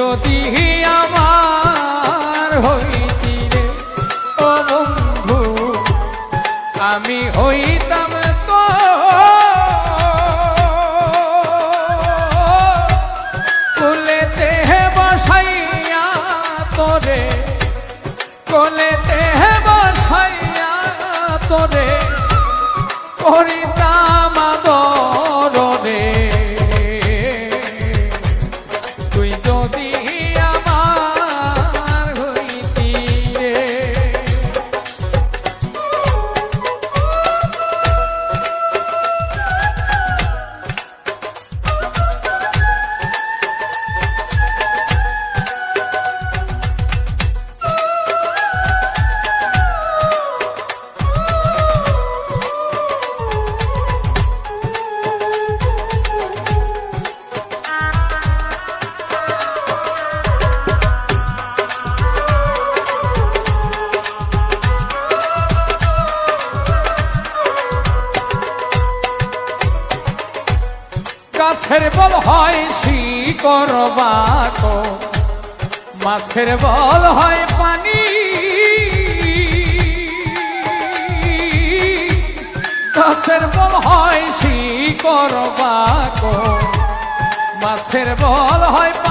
যদি আমার হইতি রে ও বন্ধু, আমি হইতাম তো কোলেতে বসাইয়া তোরে, কোলেতে বসাইয়া তোরে করিতাম আদর রে। তুই যদি আমার হইতি রে। গাছের বল হয় শিকড় বাকো, মাছের বল হয় পানি। গাছের বল হয় শিকড় বাকো, মাছের বল হয় পানি।